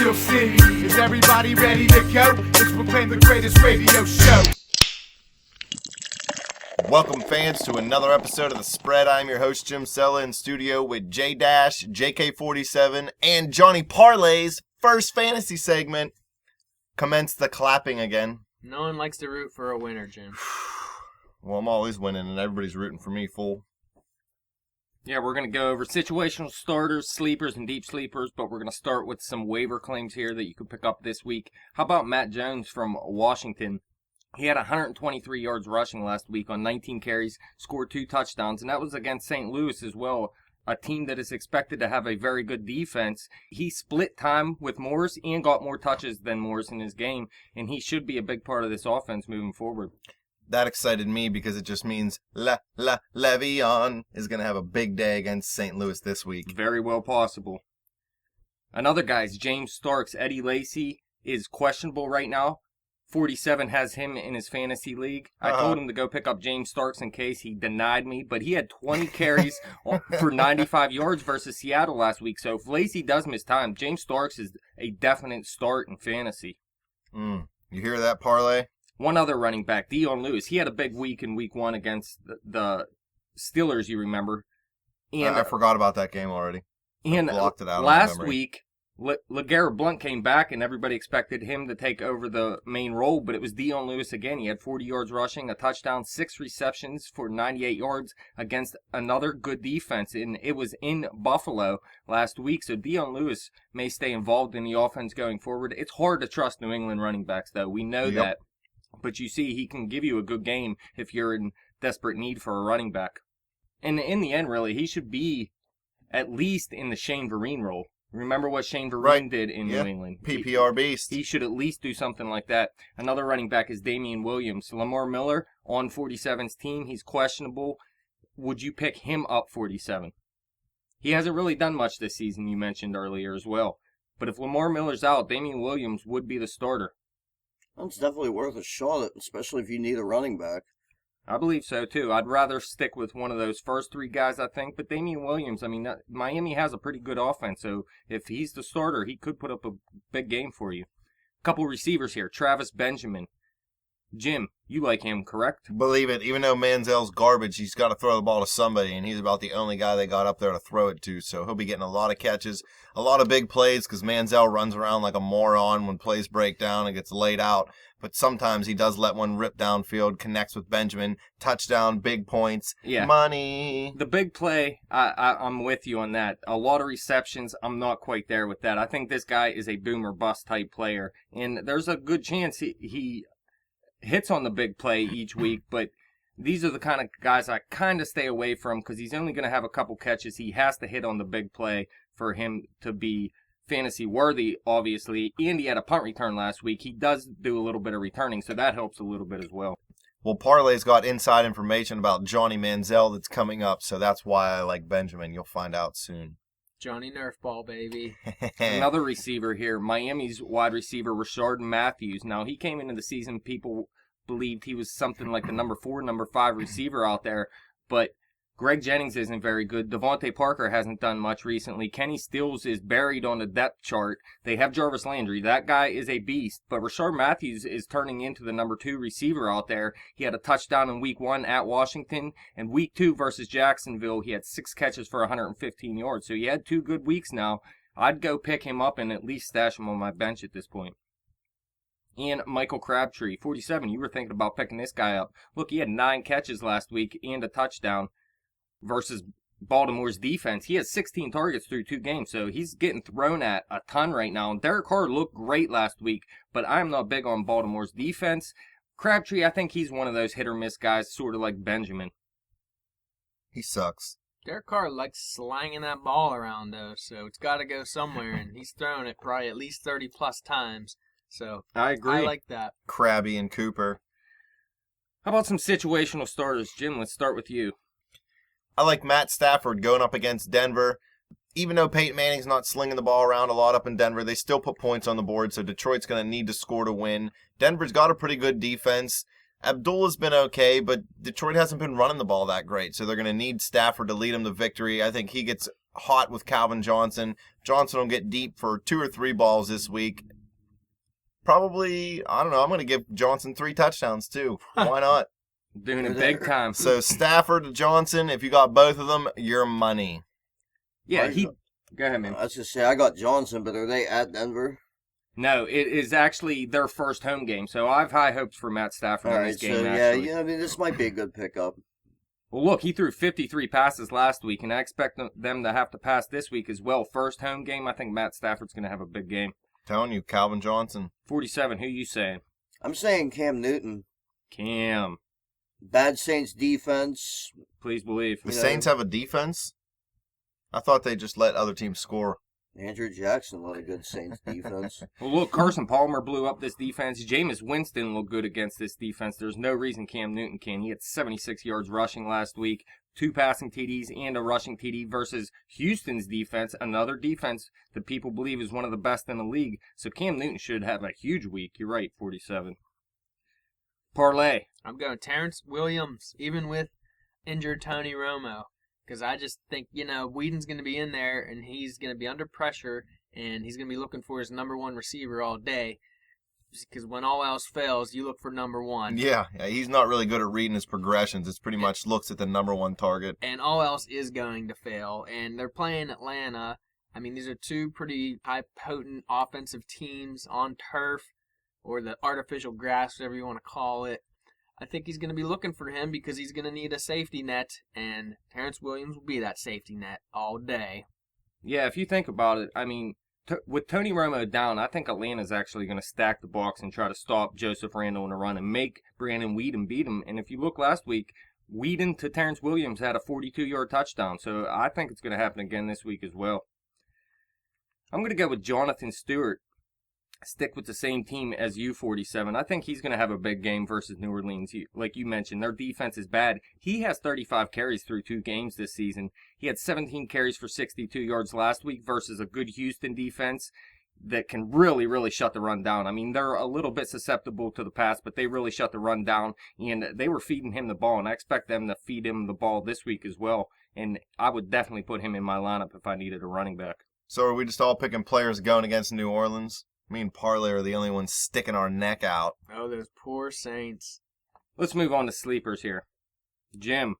Steel City. Is everybody ready to go? Let's proclaim the greatest radio show. Welcome, fans, to another episode of The Spread. I'm your host, Jim Sella, in studio with J-Dash, JK47, and Johnny Parlay's first fantasy segment. Commence the clapping again. No one likes to root for a winner, Jim. Well, I'm always winning, and everybody's rooting for me, fool. Yeah, we're going to go over situational starters, sleepers, and deep sleepers, but we're going to start with some waiver claims here that you could pick up this week. How about Matt Jones from Washington? He had 123 yards rushing last week on 19 carries, scored 2 touchdowns, and that was against St. Louis as well, a team that is expected to have a very good defense. He split time with Morris and got more touches than Morris in his game, and he should be a big part of this offense moving forward. That excited me because it just means Le'Veon is going to have a big day against St. Louis this week. Very well possible. Another guy's James Starks. Eddie Lacy is questionable right now. 47 has him in his fantasy league. I told him to go pick up James Starks in case he denied me, but he had 20 carries for 95 yards versus Seattle last week. So if Lacy does miss time, James Starks is a definite start in fantasy. You hear that, Parlay? One other running back, Dion Lewis. He had a big week in week 1 against the Steelers, you remember. And I forgot about that game already. And blocked it out last week, LeGarrette Blount came back, and everybody expected him to take over the main role, but it was Dion Lewis again. He had 40 yards rushing, a touchdown, 6 receptions for 98 yards against another good defense, and it was in Buffalo last week, so Dion Lewis may stay involved in the offense going forward. It's hard to trust New England running backs, though. We know that, but you see he can give you a good game if you're in desperate need for a running back. And in the end, really, he should be at least in the Shane Vereen role. Remember what Shane Vereen did in New England. PPR beast. He should at least do something like that. Another running back is Damian Williams. Lamar Miller on 47's team. He's questionable. Would you pick him up 47? He hasn't really done much this season, you mentioned earlier as well. But if Lamar Miller's out, Damian Williams would be the starter. It's definitely worth a shot, especially if you need a running back. I believe so, too. I'd rather stick with one of those first 3 guys, I think. But Damian Williams, I mean, Miami has a pretty good offense. So if he's the starter, he could put up a big game for you. Couple receivers here. Travis Benjamin. Jim, you like him, correct? Believe it. Even though Manziel's garbage, he's got to throw the ball to somebody, and he's about the only guy they got up there to throw it to. So he'll be getting a lot of catches, a lot of big plays, because Manziel runs around like a moron when plays break down and gets laid out. But sometimes he does let one rip downfield, connects with Benjamin, touchdown, big points, money. The big play, I'm with you on that. A lot of receptions, I'm not quite there with that. I think this guy is a boom or bust type player, and there's a good chance he hits on the big play each week, but these are the kind of guys I kind of stay away from because he's only going to have a couple catches. He has to hit on the big play for him to be fantasy worthy, obviously, and he had a punt return last week. He does do a little bit of returning, so that helps a little bit as well. Well, Parlay's got inside information about Johnny Manziel that's coming up, so that's why I like Benjamin. You'll find out soon. Johnny Nerfball, baby. Another receiver here, Miami's wide receiver, Rashard Matthews. Now, he came into the season, people believed he was something like the number 4, number 5 receiver out there, but Greg Jennings isn't very good. Devontae Parker hasn't done much recently. Kenny Stills is buried on the depth chart. They have Jarvis Landry. That guy is a beast. But Rashard Matthews is turning into the number 2 receiver out there. He had a touchdown in week 1 at Washington. And week 2 versus Jacksonville, he had 6 catches for 115 yards. So he had 2 good weeks now. I'd go pick him up and at least stash him on my bench at this point. And Michael Crabtree, 47. You were thinking about picking this guy up. Look, he had 9 catches last week and a touchdown versus Baltimore's defense. He has 16 targets through 2 games, so he's getting thrown at a ton right now. And Derek Carr looked great last week, but I'm not big on Baltimore's defense. Crabtree, I think he's one of those hit-or-miss guys, sort of like Benjamin. He sucks. Derek Carr likes slanging that ball around, though, so it's got to go somewhere, and he's thrown it probably at least 30-plus times. So I agree. I like that. Krabby and Cooper. How about some situational starters? Jim, let's start with you. I like Matt Stafford going up against Denver. Even though Peyton Manning's not slinging the ball around a lot up in Denver, they still put points on the board, so Detroit's going to need to score to win. Denver's got a pretty good defense. Abdullah's been okay, but Detroit hasn't been running the ball that great, so they're going to need Stafford to lead them to victory. I think he gets hot with Calvin Johnson. Johnson will get deep for 2 or 3 balls this week. Probably, I don't know, I'm going to give Johnson 3 touchdowns too. Why not? Doing it big time. So Stafford to Johnson, if you got both of them, your money. Yeah, go ahead, man. I was just say I got Johnson, but are they at Denver? No, it is actually their first home game, so I have high hopes for Matt Stafford All in right, this game. so Actually. I mean, this might be a good pickup. Well, look, he threw 53 passes last week, and I expect them to have to pass this week as well. First home game, I think Matt Stafford's going to have a big game. Telling you, Calvin Johnson. 47, who you saying? I'm saying Cam Newton. Cam. Bad Saints defense. Please believe. The Saints have a defense? I thought they just let other teams score. Andrew Jackson led a good Saints defense. Well, look, Carson Palmer blew up this defense. Jameis Winston looked good against this defense. There's no reason Cam Newton can. He had 76 yards rushing last week, 2 passing TDs, and a rushing TD versus Houston's defense, another defense that people believe is one of the best in the league. So Cam Newton should have a huge week. You're right, 47. Parlay. I'm going Terrence Williams, even with injured Tony Romo. Because I just think, Whedon's going to be in there, and he's going to be under pressure, and he's going to be looking for his number 1 receiver all day. Because when all else fails, you look for number 1. Yeah, he's not really good at reading his progressions. It's pretty much looks at the number 1 target. And all else is going to fail. And they're playing Atlanta. I mean, these are 2 pretty high, potent offensive teams on turf, or the artificial grass, whatever you want to call it. I think he's going to be looking for him because he's going to need a safety net, and Terrence Williams will be that safety net all day. Yeah, if you think about it, I mean, with Tony Romo down, I think Atlanta's actually going to stack the box and try to stop Joseph Randle in a run and make Brandon Whedon beat him. And if you look last week, Whedon to Terrence Williams had a 42-yard touchdown, so I think it's going to happen again this week as well. I'm going to go with Jonathan Stewart. Stick with the same team as U47. I think he's going to have a big game versus New Orleans. Like you mentioned, their defense is bad. He has 35 carries through 2 games this season. He had 17 carries for 62 yards last week versus a good Houston defense that can really, really shut the run down. I mean, they're a little bit susceptible to the pass, but they really shut the run down, and they were feeding him the ball, and I expect them to feed him the ball this week as well, and I would definitely put him in my lineup if I needed a running back. So are we just all picking players going against New Orleans? Me and Parlay are the only ones sticking our neck out. Oh, those poor Saints. Let's move on to sleepers here. Jim.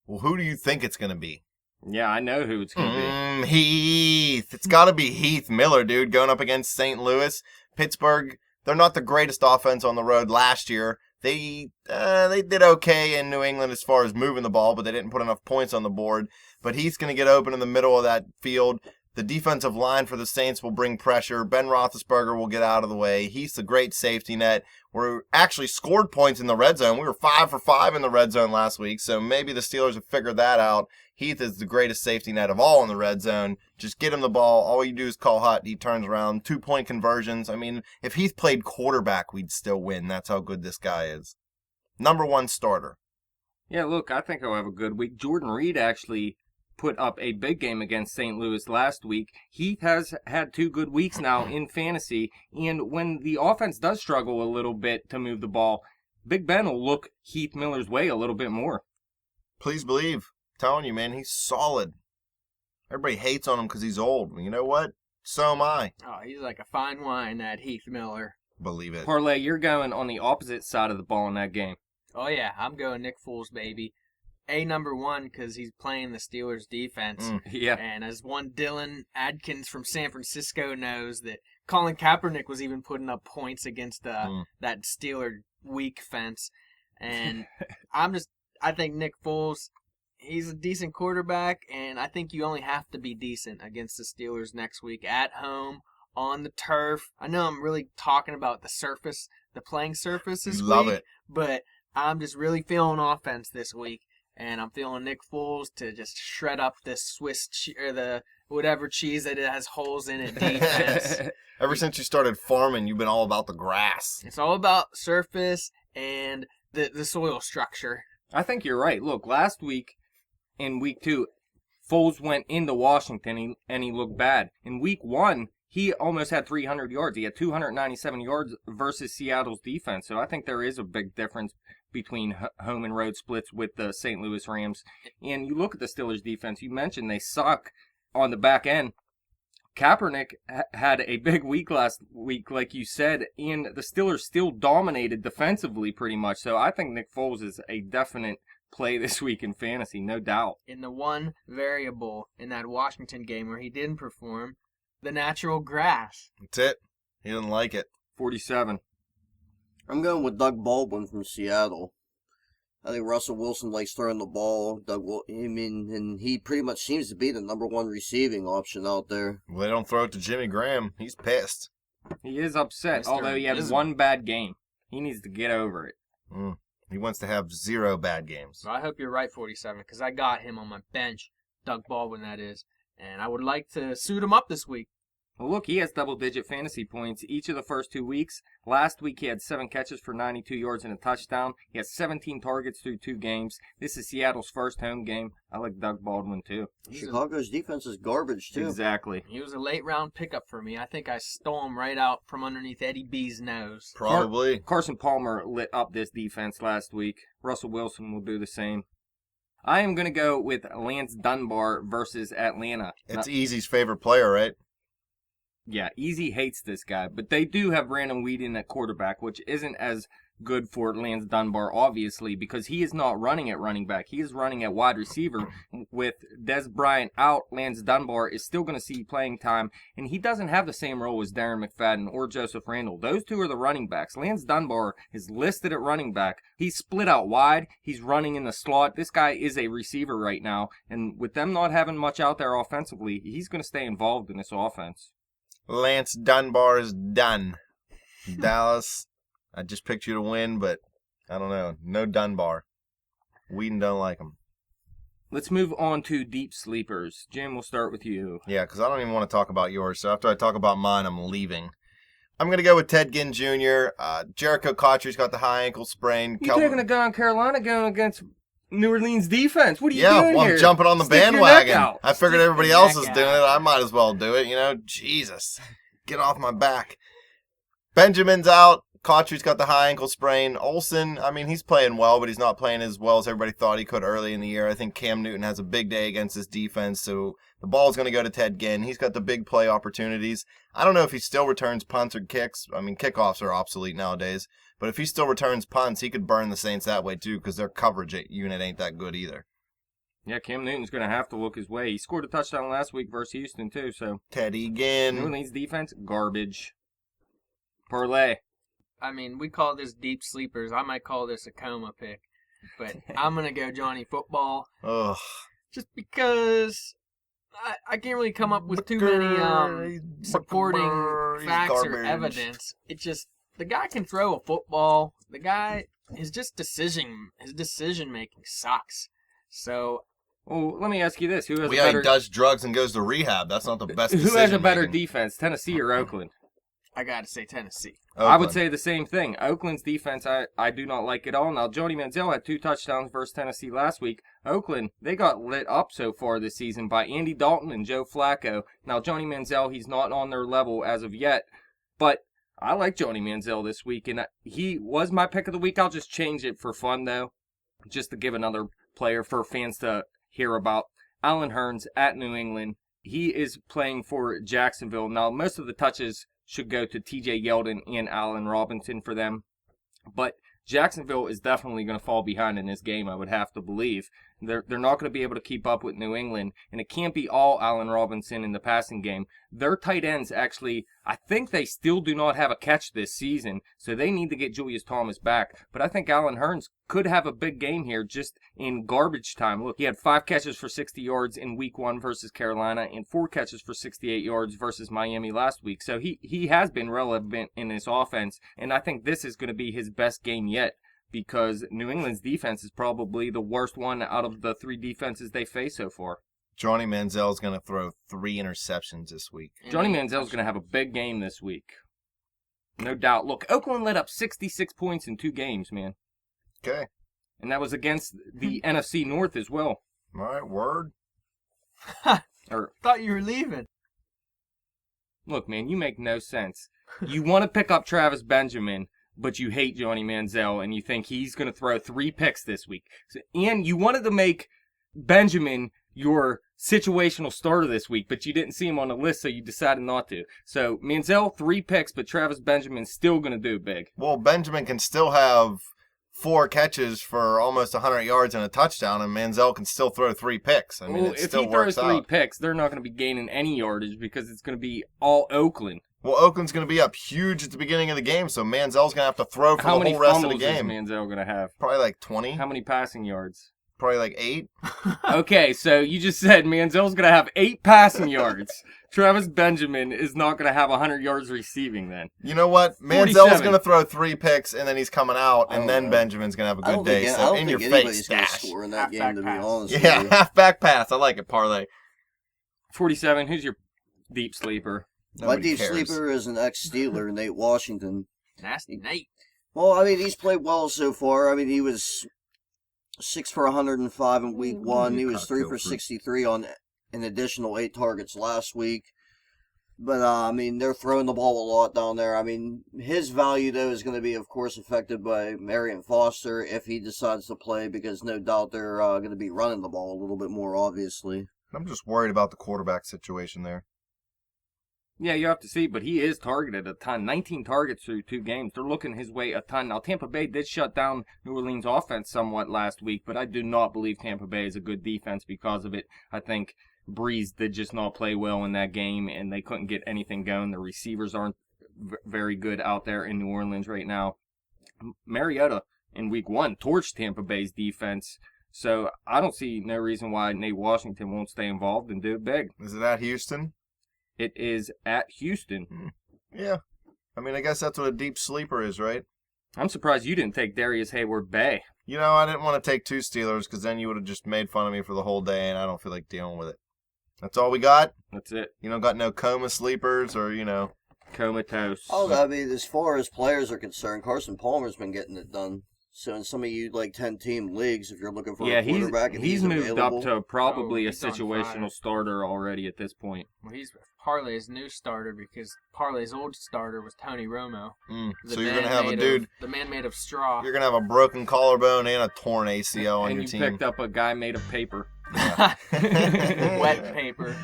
Well, who do you think it's going to be? Yeah, I know who it's going to be. Heath. It's got to be Heath Miller, dude, going up against St. Louis. Pittsburgh, they're not the greatest offense on the road last year. They did okay in New England as far as moving the ball, but they didn't put enough points on the board. But Heath's going to get open in the middle of that field. The defensive line for the Saints will bring pressure. Ben Roethlisberger will get out of the way. He's the great safety net. We actually scored points in the red zone. We were 5 for 5 in the red zone last week, so maybe the Steelers have figured that out. Heath is the greatest safety net of all in the red zone. Just get him the ball. All you do is call hot. He turns around. 2-point conversions. I mean, if Heath played quarterback, we'd still win. That's how good this guy is. Number 1 starter. Yeah, look, I think I'll have a good week. Jordan Reed actually put up a big game against St. Louis last week. Heath has had 2 good weeks now in fantasy, and when the offense does struggle a little bit to move the ball, Big Ben will look Heath Miller's way a little bit more. Please believe. I'm telling you, man, he's solid. Everybody hates on him because he's old. You know what? So am I. Oh, he's like a fine wine, that Heath Miller. Believe it. Parlay, you're going on the opposite side of the ball in that game. Oh, yeah, I'm going Nick Foles, baby. Number 1 because he's playing the Steelers' defense. Yeah. And as one Dylan Adkins from San Francisco knows, that Colin Kaepernick was even putting up points against that Steeler weak fence. And I think Nick Foles, he's a decent quarterback, and I think you only have to be decent against the Steelers next week at home on the turf. I know I'm really talking about the playing surface this week. Love it. But I'm just really feeling offense this week. And I'm feeling Nick Foles to just shred up this Swiss or the whatever cheese that it has holes in it defense. Ever since you started farming, you've been all about the grass. It's all about surface and the soil structure. I think you're right. Look, last week in week 2, Foles went into Washington and he looked bad. In week 1, he almost had 300 yards. He had 297 yards versus Seattle's defense. So I think there is a big difference between home and road splits with the St. Louis Rams. And you look at the Steelers defense, you mentioned they suck on the back end. Kaepernick had a big week last week, like you said, and the Steelers still dominated defensively pretty much. So I think Nick Foles is a definite play this week in fantasy, no doubt. In the one variable in that Washington game where he didn't perform, the natural grass. That's it. He didn't like it. 47. I'm going with Doug Baldwin from Seattle. I think Russell Wilson likes throwing the ball. And he pretty much seems to be the number one receiving option out there. Well, they don't throw it to Jimmy Graham. He's pissed. He is upset, Mr. although he had Invisible. one bad game. He needs to get over it. He wants to have 0 bad games. So I hope you're right, 47, because I got him on my bench, Doug Baldwin, that is. And I would like to suit him up this week. Well, look, he has double-digit fantasy points each of the first 2 weeks. Last week, he had 7 catches for 92 yards and a touchdown. He has 17 targets through 2 games. This is Seattle's first home game. I like Doug Baldwin, too. Chicago's defense is garbage, too. Exactly. He was a late-round pickup for me. I think I stole him right out from underneath Eddie B's nose. Probably. Carson Palmer lit up this defense last week. Russell Wilson will do the same. I am going to go with Lance Dunbar versus Atlanta. It's Easy's favorite player, right? Yeah, Easy hates this guy, but they do have Brandon Weeden at quarterback, which isn't as good for Lance Dunbar, obviously, because he is not running at running back. He is running at wide receiver. With Des Bryant out, Lance Dunbar is still going to see playing time, and he doesn't have the same role as Darren McFadden or Joseph Randle. Those two are the running backs. Lance Dunbar is listed at running back. He's split out wide. He's running in the slot. This guy is a receiver right now, and with them not having much out there offensively, he's going to stay involved in this offense. Lance Dunbar is done. Dallas, I just picked you to win, but I don't know. No Dunbar. Whedon don't like him. Let's move on to deep sleepers. Jim, we'll start with you. Yeah, because I don't even want to talk about yours. So after I talk about mine, I'm leaving. I'm going to go with Ted Ginn Jr. Jericho Cotchery's got the high ankle sprain. You're taking a guy in Carolina going against New Orleans defense. What are you Yeah, doing well, here? I'm jumping on the Stick your neck bandwagon. out. I figured Stick everybody your else neck is out. doing it. I might as well do it. Jesus. Get off my back. Benjamin's out. Cotchery's got the high ankle sprain. Olsen, he's playing well, but he's not playing as well as everybody thought he could early in the year. I think Cam Newton has a big day against this defense, so the ball's going to go to Ted Ginn. He's got the big play opportunities. I don't know if he still returns punts or kicks. Kickoffs are obsolete nowadays, but if he still returns punts, he could burn the Saints that way too, because their coverage unit ain't that good either. Yeah, Cam Newton's going to have to look his way. He scored a touchdown last week versus Houston, too, so. Teddy New Ginn. Orleans defense, garbage. Parlay. We call this deep sleepers. I might call this a coma pick. But I'm going to go Johnny Football. Ugh. Just because I can't really come up with too many supporting facts or garbage. evidence. It's just, the guy can throw a football. The guy, his decision making sucks. So, Well, let me ask you this. Who has Well, a yeah, better, he does drugs and goes to rehab. That's not the best who has a decision better making. defense, Tennessee or Oakland? I got to say Tennessee. I would Oakland. say the same thing. Oakland's defense, I do not like at all. Now, Johnny Manziel had 2 touchdowns versus Tennessee last week. Oakland, they got lit up so far this season by Andy Dalton and Joe Flacco. Now, Johnny Manziel, he's not on their level as of yet, but I like Johnny Manziel this week, and he was my pick of the week. I'll just change it for fun, though, just to give another player for fans to hear about. Alan Hearns at New England. He is playing for Jacksonville. Now, most of the touches should go to TJ Yeldon and Allen Robinson for them. But Jacksonville is definitely going to fall behind in this game, I would have to believe. They're not going to be able to keep up with New England, and it can't be all Allen Robinson in the passing game. Their tight ends actually, I think they still do not have a catch this season, so they need to get Julius Thomas back. But I think Alan Hearns could have a big game here just in garbage time. Look, he had 5 catches for 60 yards in week 1 versus Carolina and 4 catches for 68 yards versus Miami last week. So he has been relevant in this offense, and I think this is going to be his best game yet, because New England's defense is probably the worst one out of the 3 defenses they face so far. Johnny Manziel's going to throw 3 interceptions this week. Johnny Manziel's going to have a big game this week. No doubt. Look, Oakland let up 66 points in 2 games, man. Okay. And that was against the NFC North as well. All right, word. Thought you were leaving. Look, man, you make no sense. You want to pick up Travis Benjamin, but you hate Johnny Manziel and you think he's going to throw 3 picks this week. And you wanted to make Benjamin your situational starter this week, but you didn't see him on the list, so you decided not to. So Manziel, 3 picks, but Travis Benjamin's still going to do big. Well, Benjamin can still have 4 catches for almost 100 yards and a touchdown, and Manziel can still throw 3 picks. I mean, it if still he throws works 3 out. picks, they're not going to be gaining any yardage because it's going to be all Oakland. Well, Oakland's going to be up huge at the beginning of the game, so Manziel's going to have to throw for How the many whole rest of the fumbles is game. Manziel going to have? Probably like 20. How many passing yards? Probably like 8. Okay, so you just said Manziel's going to have 8 passing yards. Travis Benjamin is not going to have 100 yards receiving then. You know what? 47. Manziel's going to throw 3 picks, and then he's coming out, I and don't then know. Benjamin's going to have a I good don't day. think, I So don't in think your anybody's face, going to Dash. score in that game, Halfback to be pass. honest with Yeah, you. halfback pass. I like it, parlay. 47, who's your deep sleeper? My Nobody deep cares. sleeper is an ex-Steeler, Nate Washington. Nasty Nate. Well, I mean, he's played well so far. I mean, he was 6 for 105 in week 1. He was 3 for 63 on an additional 8 targets last week. But, I mean, they're throwing the ball a lot down there. I mean, his value, though, is going to be, of course, affected by Marion Foster if he decides to play, because no doubt they're going to be running the ball a little bit more, obviously. I'm just worried about the quarterback situation there. Yeah, you have to see, but he is targeted a ton. 19 targets through 2 games. They're looking his way a ton. Now, Tampa Bay did shut down New Orleans' offense somewhat last week, but I do not believe Tampa Bay is a good defense because of it. I think Breeze did just not play well in that game, and they couldn't get anything going. The receivers aren't very good out there in New Orleans right now. Mariota, in week 1, torched Tampa Bay's defense, so I don't see no reason why Nate Washington won't stay involved and do it big. Is it at Houston? It is at Houston. Yeah. I mean, I guess that's what a deep sleeper is, right? I'm surprised you didn't take Darius Hayward-Bay. You know, I didn't want to take 2 Steelers because then you would have just made fun of me for the whole day, and I don't feel like dealing with it. That's all we got? That's it. You don't got no coma sleepers or, Comatose. Oh, I mean, as far as players are concerned, Carson Palmer's been getting it done. So in some of you, 10-team leagues, if you're looking for yeah, a quarterback, he's moved available, up to probably a he's on situational fire. starter already at this point. Well, he's Parlay's new starter because Parlay's old starter was Tony Romo. So you're going to have a dude, the man made of straw. you're going to have a broken collarbone and a torn ACL on and your you team. picked up a guy made of paper. Wet paper.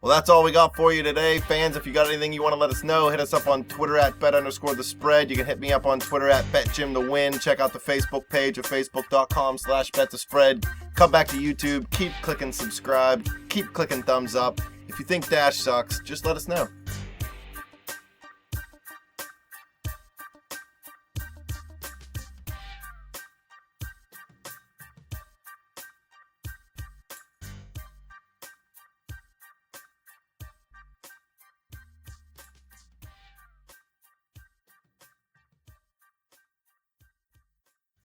Well, that's all we got for you today. Fans, if you got anything you want to let us know, hit us up on Twitter at bet_the_spread. You can hit me up on Twitter at betjimthewin. Check out the Facebook page at facebook.com/betthespread. Come back to YouTube. Keep clicking subscribe. Keep clicking thumbs up. If you think Dash sucks, just let us know.